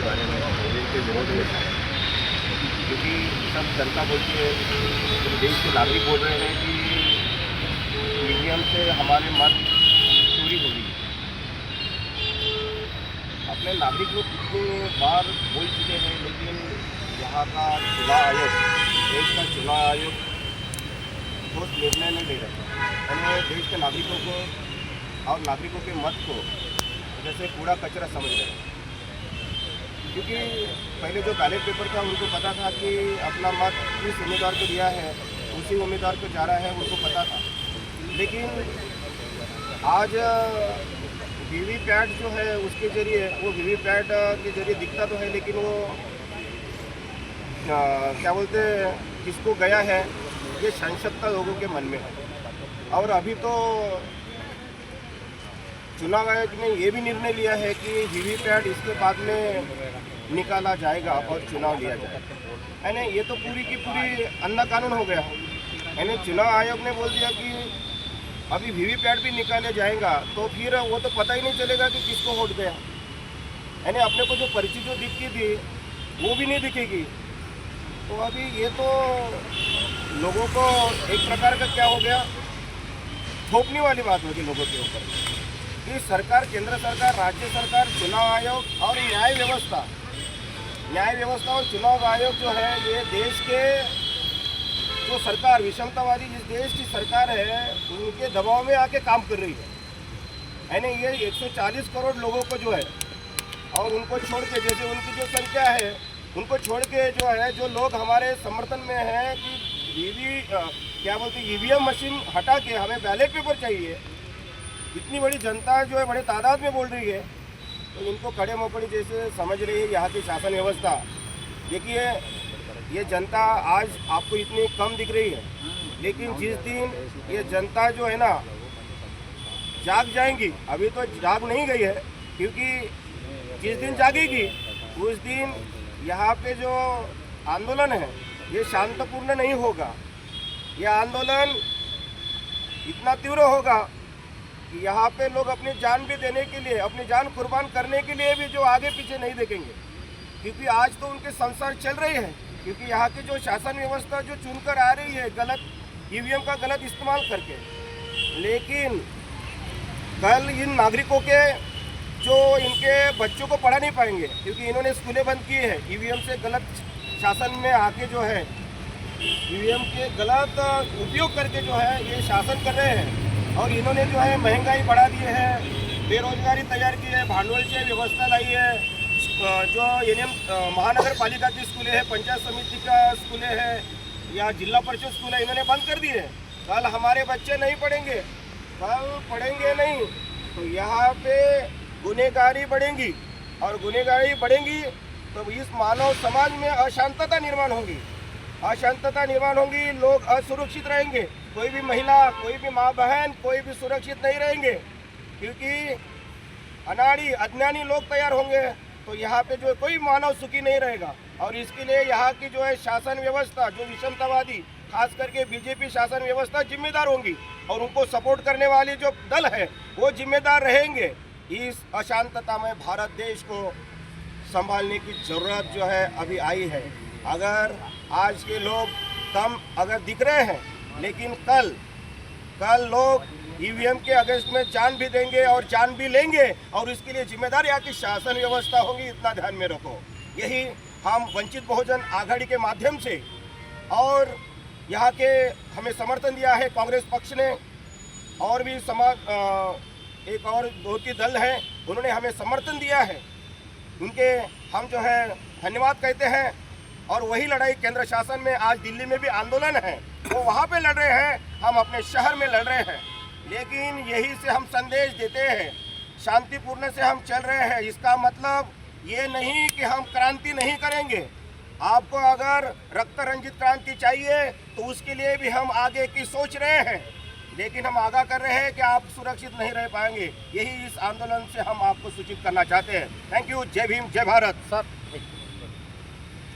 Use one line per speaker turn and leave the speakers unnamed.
के बारे में, ईवीएम के विरोध में था, क्योंकि सब जनता बोलती है, पूरे देश के नागरिक बोल रहे हैं कि ईवीएम से हमारे मत चोरी हो रही है। अपने नागरिक लोग कितनी बार बोल चुके हैं, लेकिन यहाँ का चुनाव आयोग, देश का चुनाव आयोग ठोस निर्णय नहीं ले रहे। उन्होंने देश के नागरिकों को और नागरिकों के मत को जैसे कूड़ा कचरा समझ रहे हैं, क्योंकि पहले जो बैलेट पेपर था उनको पता था कि अपना मत किस उम्मीदवार को दिया है, उसी उम्मीदवार को जा रहा है, उनको पता था। लेकिन आज वीवीपैट जो है उसके ज़रिए, वो वीवीपैट के ज़रिए दिखता तो है, लेकिन वो क्या बोलते हैं, किसको गया है ये संक्षिप्त लोगों के मन में है। और अभी तो चुनाव आयोग ने ये भी निर्णय लिया है कि वीवीपैट इसके बाद में निकाला जाएगा और चुनाव लिया जाएगा। यानी ये तो पूरी की पूरी अंधा कानून हो गया। यानी चुनाव आयोग ने बोल दिया कि अभी वीवीपैट भी निकाले जाएगा, तो फिर वो तो पता ही नहीं चलेगा कि किसको वोट गया। यानी अपने को जो पर्ची जो दिखती थी वो भी नहीं दिखेगी। तो अभी ये तो लोगों को एक प्रकार का क्या हो गया, थोपने वाली बात होगी लोगों के ऊपर कि सरकार, केंद्र सरकार, राज्य सरकार, चुनाव आयोग और न्याय व्यवस्था और चुनाव आयोग जो है, ये देश के जो सरकार, विषमतावादी जिस देश की सरकार है, उनके दबाव में आके काम कर रही है। यानी ये 140 करोड़ लोगों को जो है, और उनको छोड़ के, जैसे उनकी जो संख्या है उनको छोड़ के जो है, जो लोग हमारे समर्थन में हैं कि क्या बोलते हैं, ईवीएम मशीन हटा के हमें बैलेट पेपर चाहिए, इतनी बड़ी जनता जो है बड़े तादाद में बोल रही है, तो इनको खड़े मोकड़ी जैसे समझ रही है यहाँ की शासन व्यवस्था। देखिए, ये जनता आज आपको इतनी कम दिख रही है, लेकिन जिस दिन ये जनता जो है ना जाग जाएंगी, अभी तो जाग नहीं गई है, क्योंकि जिस दिन जागेगी उस दिन यहाँ पे जो आंदोलन है ये शांतिपूर्ण नहीं होगा। ये आंदोलन इतना तीव्र होगा कि यहाँ पे लोग अपनी जान भी देने के लिए, अपनी जान कुर्बान करने के लिए भी जो आगे पीछे नहीं देखेंगे, क्योंकि आज तो उनके संसार चल रहे हैं, क्योंकि यहाँ की जो शासन व्यवस्था जो चुनकर आ रही है गलत ईवीएम का गलत इस्तेमाल करके। लेकिन कल इन नागरिकों के जो इनके बच्चों को पढ़ा नहीं पाएंगे, क्योंकि इन्होंने स्कूलें बंद की है ईवीएम से गलत शासन में आके, जो है ईवीएम के गलत उपयोग करके जो है ये शासन कर रहे हैं। और इन्होंने जो है महंगाई बढ़ा दी है, बेरोजगारी तैयार की है, भांडवल की व्यवस्था लाई है, जो एनएम महानगर पालिका की स्कूलें हैं, पंचायत समिति का स्कूलें हैं या जिला परिषद स्कूल है, इन्होंने बंद कर दिए। कल हमारे बच्चे नहीं पढ़ेंगे, कल पढ़ेंगे नहीं, तो यहाँ पे गुनहगारी बढ़ेंगी, और गुनहगारी बढ़ेंगी तो इस मानव समाज में अशांतता निर्माण होगी, लोग असुरक्षित रहेंगे, कोई भी महिला, कोई भी माँ बहन, कोई भी सुरक्षित नहीं रहेंगे, क्योंकि अनाड़ी अज्ञानी लोग तैयार होंगे। तो यहाँ पे जो कोई मानव सुखी नहीं रहेगा। और इसके लिए यहाँ की जो है शासन व्यवस्था, जो विषमतावादी, खास करके बीजेपी शासन व्यवस्था जिम्मेदार होंगी, और उनको सपोर्ट करने वाली जो दल है वो जिम्मेदार रहेंगे। इस अशांतता में भारत देश को संभालने की ज़रूरत जो है अभी आई है। अगर आज के लोग कम अगर दिख रहे हैं, लेकिन कल लोग ईवीएम के अगेंस्ट में जान भी देंगे और जान भी लेंगे, और इसके लिए जिम्मेदार यहाँ की शासन व्यवस्था होगी, इतना ध्यान में रखो। यही हम वंचित बहुजन आघाड़ी के माध्यम से, और यहाँ के हमें समर्थन दिया है कांग्रेस पक्ष ने, और भी एक और दो की दल है, उन्होंने हमें समर्थन दिया है, उनके हम जो है धन्यवाद कहते हैं। और वही लड़ाई केंद्र शासन में, आज दिल्ली में भी आंदोलन है, वो वहाँ पे लड़ रहे हैं, हम अपने शहर में लड़ रहे हैं। लेकिन यही से हम संदेश देते हैं, शांतिपूर्ण से हम चल रहे हैं। इसका मतलब ये नहीं कि हम क्रांति नहीं करेंगे। आपको अगर रक्त रंजित क्रांति चाहिए तो उसके लिए भी हम आगे की सोच रहे हैं, लेकिन हम आगाह कर रहे हैं कि आप सुरक्षित नहीं रह पाएंगे। यही इस आंदोलन से हम आपको सूचित करना चाहते हैं। Thank you. जय भीम, जय भारत।
सर